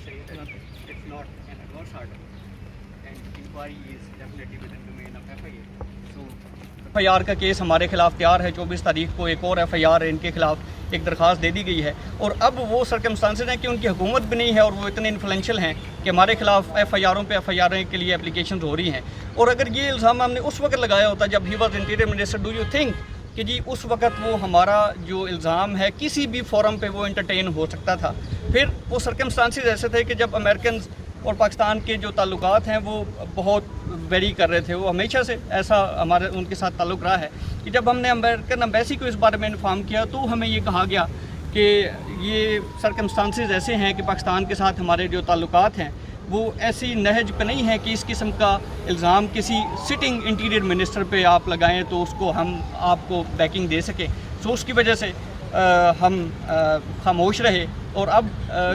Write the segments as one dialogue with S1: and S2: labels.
S1: say that it's not an adverse order, and inquiry is definitely within the domain of FIA. So FIR کا case ہمارے خلاف تیار ہے. 24 تاریخ کو ایک اور FIR ان کے خلاف ایک درخواست دے دی گئی ہے, اور اب وہ سرکمسٹانسز ہیں کہ ان کی حکومت بھی نہیں ہے اور وہ اتنے انفلوئنشل ہیں کہ ہمارے خلاف FIRوں پہ FIR کے لیے اپلیکیشنز ہو رہی ہیں. اور اگر یہ الزام ہم نے اس وقت لگایا ہوتا جب he was interior minister, do you think کہ جی اس وقت وہ ہمارا جو الزام ہے کسی بھی فورم پہ وہ انٹرٹین ہو سکتا تھا؟ پھر وہ سرکمسٹانسز ایسے تھے کہ جب امریکنز اور پاکستان کے جو تعلقات ہیں وہ بہت ویری کر رہے تھے, وہ ہمیشہ سے ایسا ہمارے ان کے ساتھ تعلق رہا ہے کہ جب ہم نے امریکن ایمبیسی کو اس بارے میں انفارم کیا تو ہمیں یہ کہا گیا کہ یہ سرکمسٹانسز ایسے ہیں کہ پاکستان کے ساتھ ہمارے جو تعلقات ہیں وہ ایسی نہج پہ نہیں ہے کہ اس قسم کا الزام کسی سٹنگ انٹیریئر منسٹر پہ آپ لگائیں تو اس کو ہم آپ کو بیکنگ دے سکیں. سو اس کی وجہ سے ہم خاموش رہے. اور اب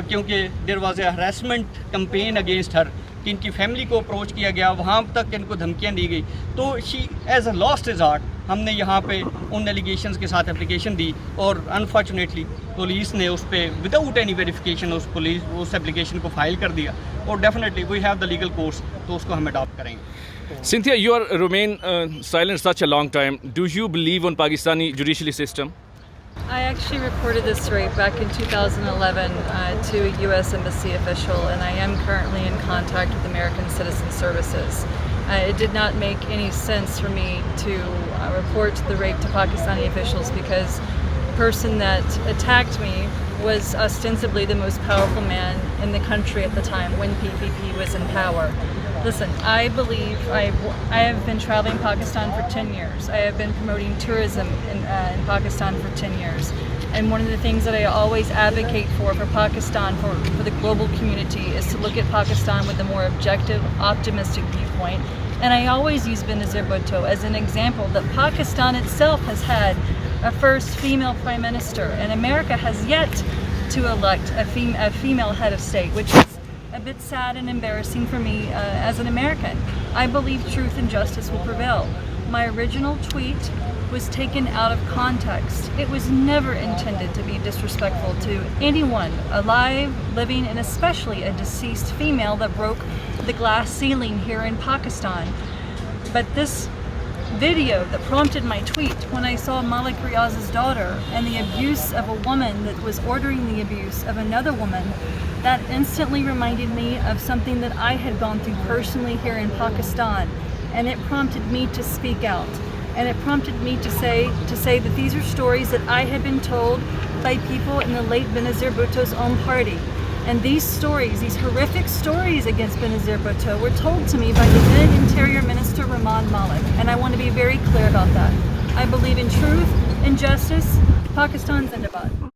S1: کیونکہ there was a harassment campaign against her, کہ ان کی فیملی کو اپروچ کیا گیا, وہاں تک ان کو دھمکیاں دی گئی, تو شی ایز اے لاسٹ ریزارٹ ہم نے یہاں پہ ان ایلیگیشنز کے ساتھ اپلیکیشن دی, اور انفارچونیٹلی پولیس نے اس پہ وداؤٹ اینی ویریفیکیشن اس اپلیکیشن کو فائل کر دیا, اور definitely we have the legal course, تو اس کو ہم اڈاپٹ کریں گے.
S2: Cynthia, you are remain silent such a long time. Do you believe on Pakistani judiciary system?
S3: I actually reported this rape back in 2011 to a U.S. Embassy official, and I am currently in contact with American Citizen Services. It did not make any sense for me to report the rape to Pakistani officials because the person that attacked me was ostensibly the most powerful man in the country at the time when PPP was in power. Listen, I believe I have been traveling Pakistan for 10 years. I have been promoting tourism in Pakistan for 10 years. And one of the things that I always advocate for Pakistan, for the global community, is to look at Pakistan with a more objective, optimistic viewpoint. And I always use Benazir Bhutto as an example that Pakistan itself has had a first female prime minister, and America has yet to elect a female head of state, which is a bit sad and embarrassing for me as an American. I believe truth and justice will prevail. My original tweet was taken out of context. It was never intended to be disrespectful to anyone, alive, living, and especially a deceased female that broke the glass ceiling here in Pakistan. But this video that prompted my tweet, when I saw Malik Riaz's daughter and the abuse of a woman that was ordering the abuse of another woman, that instantly reminded me of something that I had gone through personally here in Pakistan, and it prompted me to speak out, and it prompted me to say that these are stories that I had been told by people in the late Benazir Bhutto's own party. And these stories, these horrific stories against Benazir Bhutto were told to me by the then Interior Minister Rahman Malik. And I want to be very clear about that. I believe in truth and justice. Pakistan Zindabad.